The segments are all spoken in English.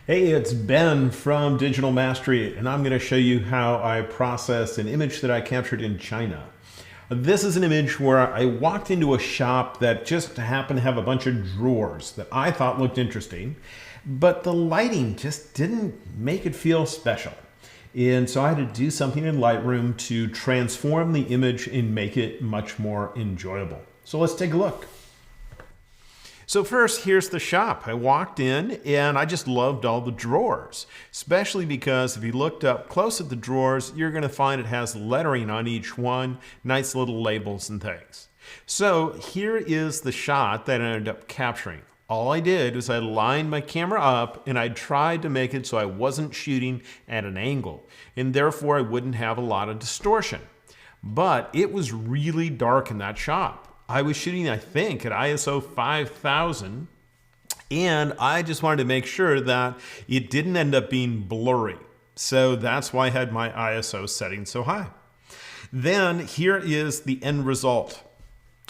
Hey, it's Ben from Digital Mastery, and I'm going to show you how I processed an image that I captured in China. This is an image where I walked into a shop that just happened to have a bunch of drawers that I thought looked interesting, but the lighting just didn't make it feel special. And so I had to do something in Lightroom to transform the image and make it much more enjoyable. So let's take a look. So first, here's the shop. I walked in and I just loved all the drawers, especially because if you looked up close at the drawers, you're going to find it has lettering on each one, nice little labels and things. So here is the shot that I ended up capturing. All I did was I lined my camera up and I tried to make it so I wasn't shooting at an angle, and therefore I wouldn't have a lot of distortion. But it was really dark in that shop. I was shooting, I think, at ISO 5000, and I just wanted to make sure that it didn't end up being blurry. So that's why I had my ISO setting so high. Then here is the end result.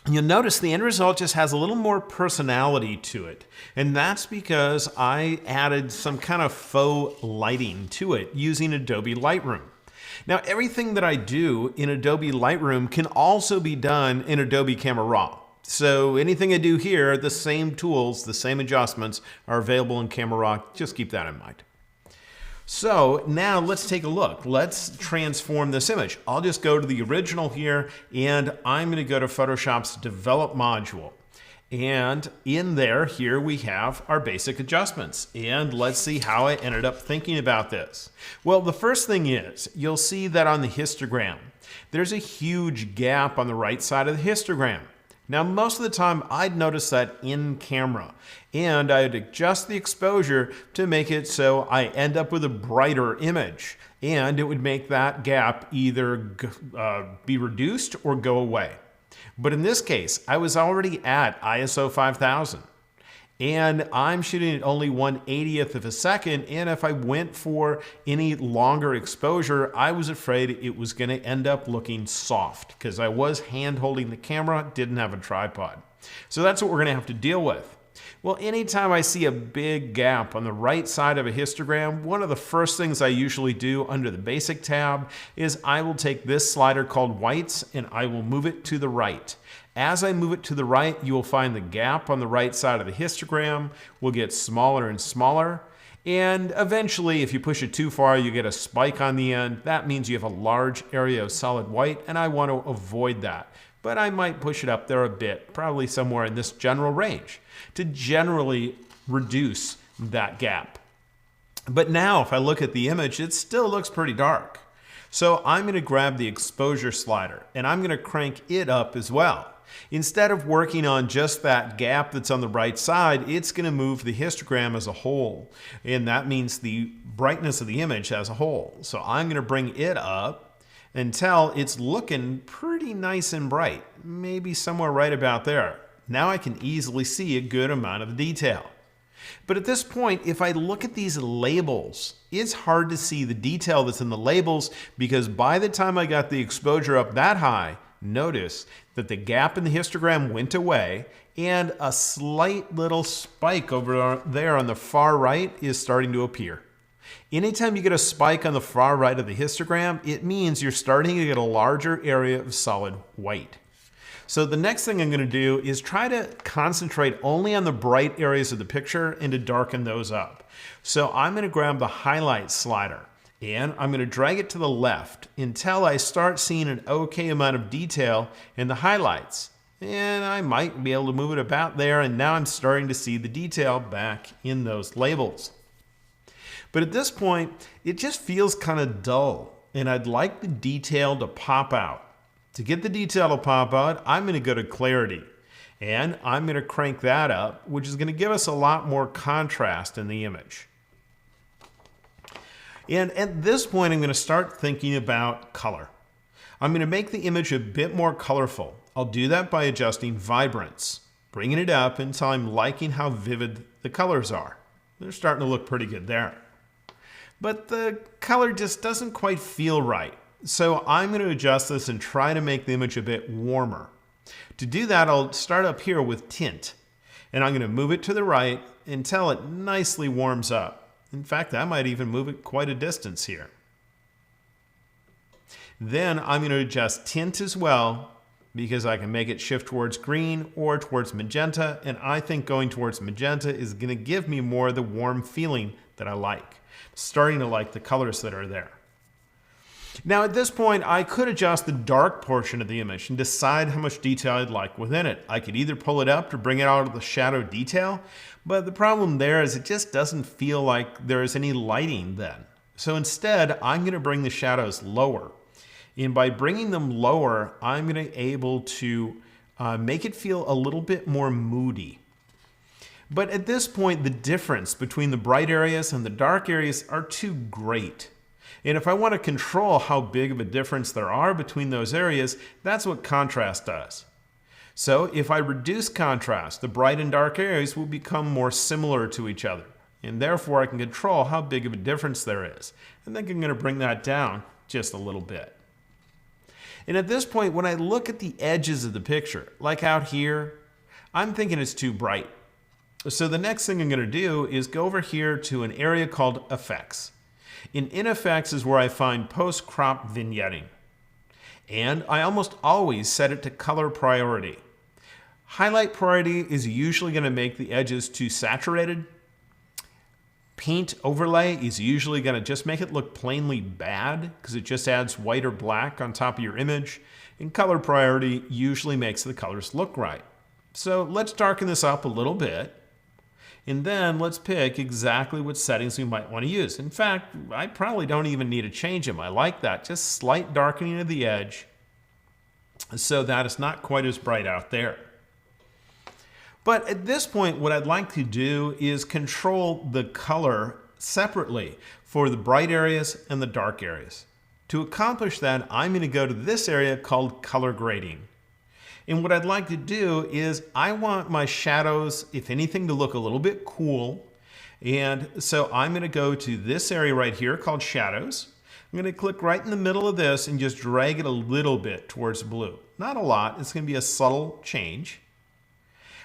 You'll notice the end result just has a little more personality to it. And that's because I added some kind of faux lighting to it using Adobe Lightroom. Now, everything that I do in Adobe Lightroom can also be done in Adobe Camera Raw. So anything I do here, the same tools, the same adjustments are available in Camera Raw. Just keep that in mind. So now let's take a look. Let's transform this image. I'll just go to the original here, and I'm going to go to Photoshop's Develop module. And in there, here we have our basic adjustments. And let's see how I ended up thinking about this. Well, the first thing is, you'll see that on the histogram, there's a huge gap on the right side of the histogram. Now, most of the time, I'd notice that in camera, and I'd adjust the exposure to make it so I end up with a brighter image, and it would make that gap either be reduced or go away. But in this case, I was already at ISO 5000, and I'm shooting at only 1/80th of a second, and if I went for any longer exposure, I was afraid it was going to end up looking soft because I was hand holding the camera, didn't have a tripod. So that's what we're going to have to deal with. Well, anytime I see a big gap on the right side of a histogram, one of the first things I usually do under the Basic tab is I will take this slider called Whites and I will move it to the right. As I move it to the right, you will find the gap on the right side of the histogram will get smaller and smaller. And eventually, if you push it too far, you get a spike on the end. That means you have a large area of solid white, and I want to avoid that. But I might push it up there a bit, probably somewhere in this general range, to generally reduce that gap. But now, if I look at the image, it still looks pretty dark. So I'm going to grab the exposure slider, and I'm going to crank it up as well. Instead of working on just that gap that's on the right side, it's going to move the histogram as a whole. And that means the brightness of the image as a whole. So I'm going to bring it up until it's looking pretty nice and bright, maybe somewhere right about there. Now I can easily see a good amount of detail. But at this point, if I look at these labels, it's hard to see the detail that's in the labels because by the time I got the exposure up that high, notice that the gap in the histogram went away and a slight little spike over there on the far right is starting to appear. Anytime you get a spike on the far right of the histogram, it means you're starting to get a larger area of solid white. So the next thing I'm going to do is try to concentrate only on the bright areas of the picture and to darken those up. So I'm going to grab the highlight slider and I'm going to drag it to the left until I start seeing an okay amount of detail in the highlights. And I might be able to move it about there, and now I'm starting to see the detail back in those labels. But at this point, it just feels kind of dull, and I'd like the detail to pop out. To get the detail to pop out, I'm going to go to Clarity, and I'm going to crank that up, which is going to give us a lot more contrast in the image. And at this point, I'm going to start thinking about color. I'm going to make the image a bit more colorful. I'll do that by adjusting vibrance, bringing it up until I'm liking how vivid the colors are. They're starting to look pretty good there. But the color just doesn't quite feel right. So I'm going to adjust this and try to make the image a bit warmer. To do that, I'll start up here with tint. And I'm going to move it to the right until it nicely warms up. In fact, I might even move it quite a distance here. Then I'm going to adjust tint as well, because I can make it shift towards green or towards magenta, and I think going towards magenta is going to give me more of the warm feeling that I like. Starting to like the colors that are there. Now at this point, I could adjust the dark portion of the image and decide how much detail I'd like within it. I could either pull it up to bring it out of the shadow detail, but the problem there is it just doesn't feel like there is any lighting then. So instead, I'm going to bring the shadows lower. And by bringing them lower, I'm going to be able to make it feel a little bit more moody. But at this point, the difference between the bright areas and the dark areas are too great. And if I want to control how big of a difference there are between those areas, that's what contrast does. So if I reduce contrast, the bright and dark areas will become more similar to each other. And therefore, I can control how big of a difference there is. I think I'm going to bring that down just a little bit. And at this point, when I look at the edges of the picture, like out here, I'm thinking it's too bright. So the next thing I'm going to do is go over here to an area called Effects. In Effects is where I find post-crop vignetting. And I almost always set it to color priority. Highlight priority is usually going to make the edges too saturated. Paint overlay is usually going to just make it look plainly bad because it just adds white or black on top of your image. And color priority usually makes the colors look right. So let's darken this up a little bit. And then let's pick exactly what settings we might want to use. In fact, I probably don't even need to change them. I like that. Just slight darkening of the edge so that it's not quite as bright out there. But at this point, what I'd like to do is control the color separately for the bright areas and the dark areas. To accomplish that, I'm going to go to this area called color grading. And what I'd like to do is I want my shadows, if anything, to look a little bit cool. And so I'm going to go to this area right here called shadows. I'm going to click right in the middle of this and just drag it a little bit towards blue. Not a lot. It's going to be a subtle change.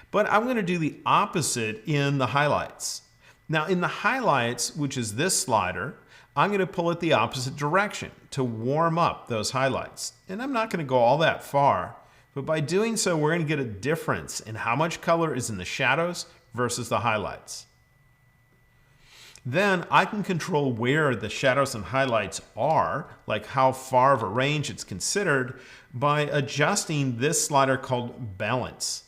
But I'm going to do the opposite in the highlights. Now in the highlights, which is this slider, I'm going to pull it the opposite direction to warm up those highlights. And I'm not going to go all that far. But by doing so, we're going to get a difference in how much color is in the shadows versus the highlights. Then I can control where the shadows and highlights are, like how far of a range it's considered, by adjusting this slider called Balance.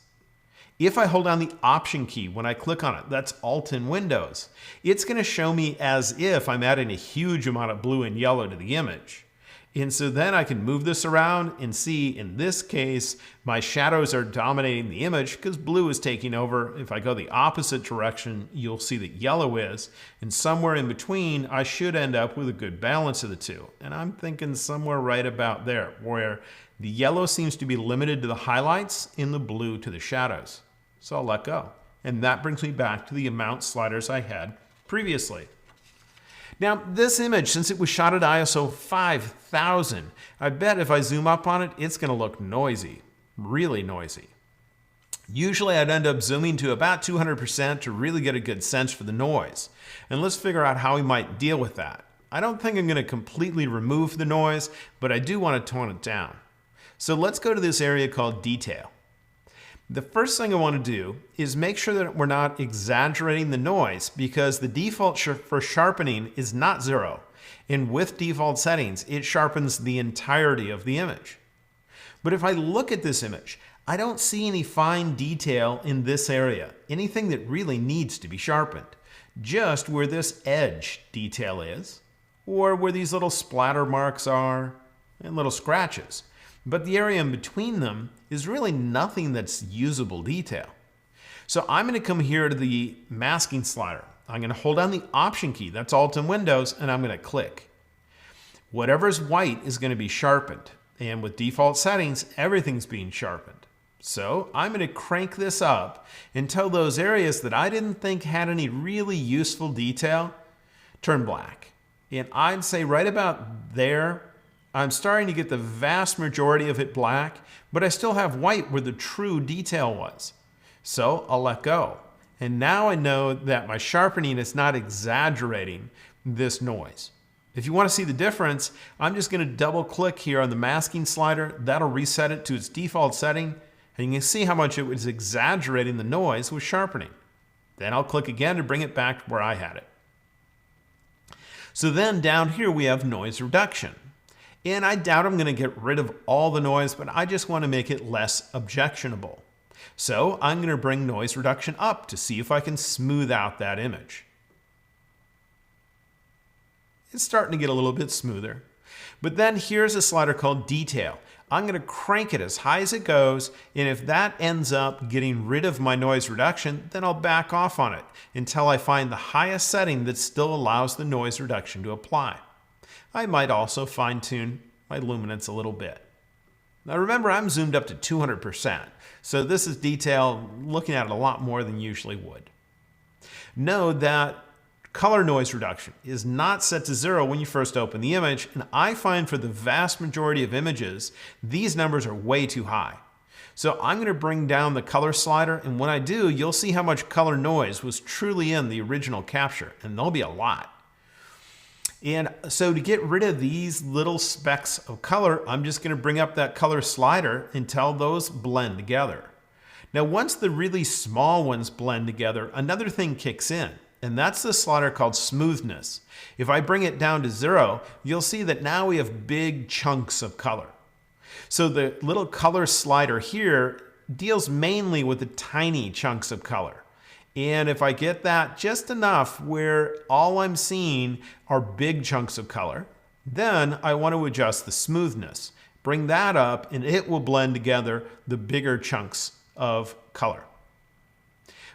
If I hold down the Option key when I click on it, that's Alt in Windows, it's going to show me as if I'm adding a huge amount of blue and yellow to the image. And so then I can move this around and see, in this case, my shadows are dominating the image because blue is taking over. If I go the opposite direction, you'll see that yellow is. And somewhere in between, I should end up with a good balance of the two. And I'm thinking somewhere right about there, where the yellow seems to be limited to the highlights and the blue to the shadows. So I'll let go. And that brings me back to the amount sliders I had previously. Now, this image, since it was shot at ISO 5000, I bet if I zoom up on it, it's going to look noisy, really noisy. Usually, I'd end up zooming to about 200% to really get a good sense for the noise. And let's figure out how we might deal with that. I don't think I'm going to completely remove the noise, but I do want to tone it down. So let's go to this area called Detail. The first thing I want to do is make sure that we're not exaggerating the noise, because the default for sharpening is not 0. And with default settings, it sharpens the entirety of the image. But if I look at this image, I don't see any fine detail in this area, anything that really needs to be sharpened. Just where this edge detail is, or where these little splatter marks are, and little scratches. But the area in between them is really nothing that's usable detail. So I'm going to come here to the masking slider. I'm going to hold down the Option key, that's Alt in Windows, and I'm going to click. Whatever's white is going to be sharpened. And with default settings, everything's being sharpened. So I'm going to crank this up until those areas that I didn't think had any really useful detail turn black. And I'd say right about there, I'm starting to get the vast majority of it black, but I still have white where the true detail was. So I'll let go. And now I know that my sharpening is not exaggerating this noise. If you want to see the difference, I'm just going to double click here on the masking slider. That'll reset it to its default setting. And you can see how much it was exaggerating the noise with sharpening. Then I'll click again to bring it back to where I had it. So then down here we have noise reduction. And I doubt I'm going to get rid of all the noise, but I just want to make it less objectionable. So I'm going to bring noise reduction up to see if I can smooth out that image. It's starting to get a little bit smoother. But then here's a slider called detail. I'm going to crank it as high as it goes, and if that ends up getting rid of my noise reduction, then I'll back off on it until I find the highest setting that still allows the noise reduction to apply. I might also fine-tune my luminance a little bit. Now remember, I'm zoomed up to 200%, so this is detail looking at it a lot more than usually would. Know that color noise reduction is not set to 0 when you first open the image, and I find for the vast majority of images, these numbers are way too high. So I'm going to bring down the color slider, and when I do, you'll see how much color noise was truly in the original capture, and there'll be a lot. And so to get rid of these little specks of color, I'm just going to bring up that color slider until those blend together. Now, once the really small ones blend together, another thing kicks in, and that's the slider called smoothness. If I bring it down to 0, you'll see that now we have big chunks of color. So the little color slider here deals mainly with the tiny chunks of color. And if I get that just enough where all I'm seeing are big chunks of color, then I want to adjust the smoothness. Bring that up and it will blend together the bigger chunks of color.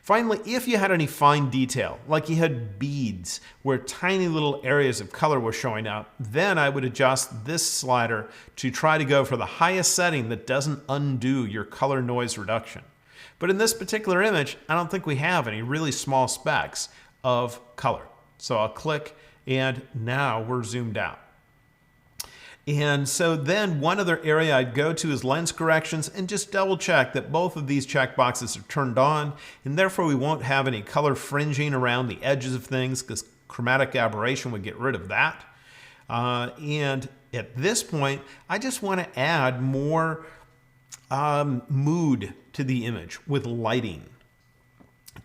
Finally, if you had any fine detail, like you had beads where tiny little areas of color were showing up, then I would adjust this slider to try to go for the highest setting that doesn't undo your color noise reduction. But in this particular image, I don't think we have any really small specks of color. So I'll click and now we're zoomed out. And so then one other area I'd go to is lens corrections and just double check that both of these checkboxes are turned on, and therefore we won't have any color fringing around the edges of things because chromatic aberration would get rid of that. And at this point, I just want to add more mood to the image with lighting.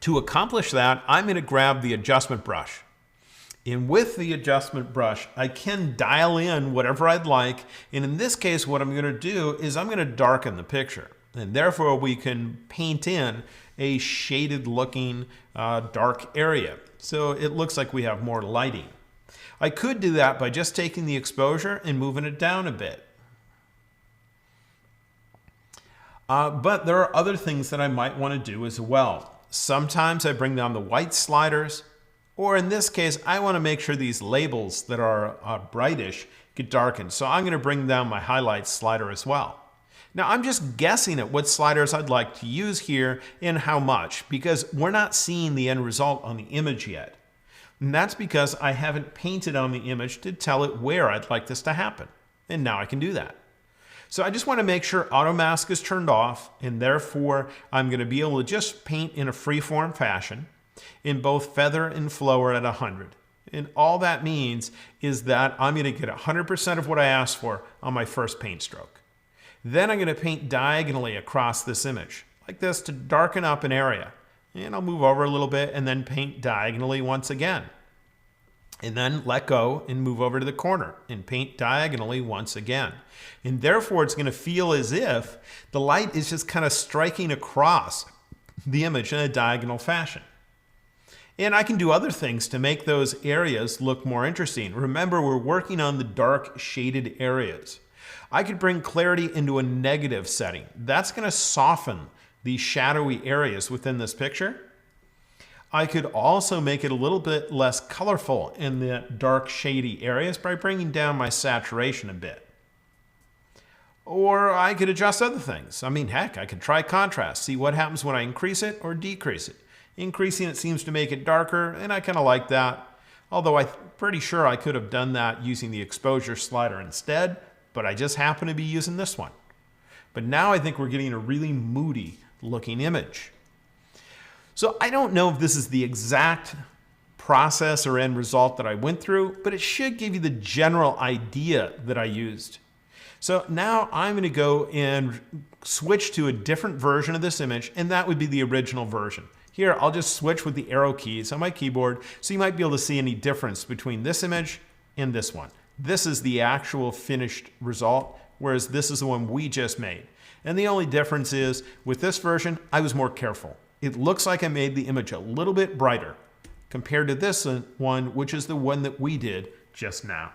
To accomplish that, I'm going to grab the adjustment brush. And with the adjustment brush, I can dial in whatever I'd like. And in this case, what I'm going to do is I'm going to darken the picture. And therefore, we can paint in a shaded looking dark area. So it looks like we have more lighting. I could do that by just taking the exposure and moving it down a bit. But there are other things that I might want to do as well. Sometimes I bring down the white sliders, or in this case, I want to make sure these labels that are brightish get darkened. So I'm going to bring down my highlights slider as well. Now I'm just guessing at what sliders I'd like to use here and how much, because we're not seeing the end result on the image yet. And that's because I haven't painted on the image to tell it where I'd like this to happen. And now I can do that. So I just want to make sure auto mask is turned off, and therefore I'm going to be able to just paint in a freeform fashion in both feather and flower at 100. And all that means is that I'm going to get 100% of what I asked for on my first paint stroke. Then I'm going to paint diagonally across this image, like this, to darken up an area. And I'll move over a little bit and then paint diagonally once again. And then let go and move over to the corner and paint diagonally once again. And therefore, it's going to feel as if the light is just kind of striking across the image in a diagonal fashion. And I can do other things to make those areas look more interesting. Remember, we're working on the dark shaded areas. I could bring clarity into a negative setting. That's going to soften the shadowy areas within this picture. I could also make it a little bit less colorful in the dark shady areas by bringing down my saturation a bit. Or I could adjust other things. I mean, heck, I could try contrast, see what happens when I increase it or decrease it. Increasing it seems to make it darker, and I kind of like that. Although I'm pretty sure I could have done that using the exposure slider instead, but I just happen to be using this one. But now I think we're getting a really moody looking image. So I don't know if this is the exact process or end result that I went through, but it should give you the general idea that I used. So now I'm going to go and switch to a different version of this image, and that would be the original version. Here, I'll just switch with the arrow keys on my keyboard so you might be able to see any difference between this image and this one. This is the actual finished result, whereas this is the one we just made. And the only difference is, with this version, I was more careful. It looks like I made the image a little bit brighter compared to this one, which is the one that we did just now.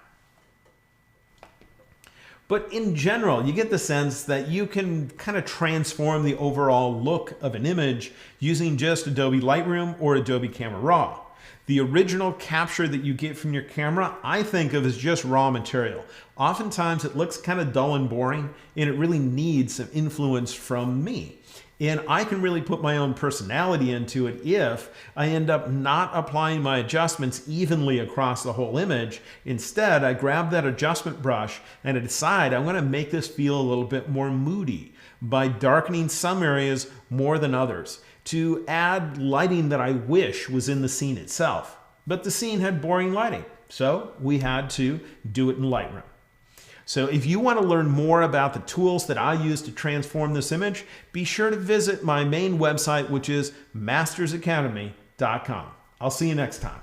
But in general, you get the sense that you can kind of transform the overall look of an image using just Adobe Lightroom or Adobe Camera Raw. The original capture that you get from your camera, I think of as just raw material. Oftentimes it looks kind of dull and boring, and it really needs some influence from me. And I can really put my own personality into it if I end up not applying my adjustments evenly across the whole image. Instead, I grab that adjustment brush and I decide I'm going to make this feel a little bit more moody by darkening some areas more than others to add lighting that I wish was in the scene itself. But the scene had boring lighting, so we had to do it in Lightroom. So if you want to learn more about the tools that I use to transform this image, be sure to visit my main website, which is mastersacademy.com. I'll see you next time.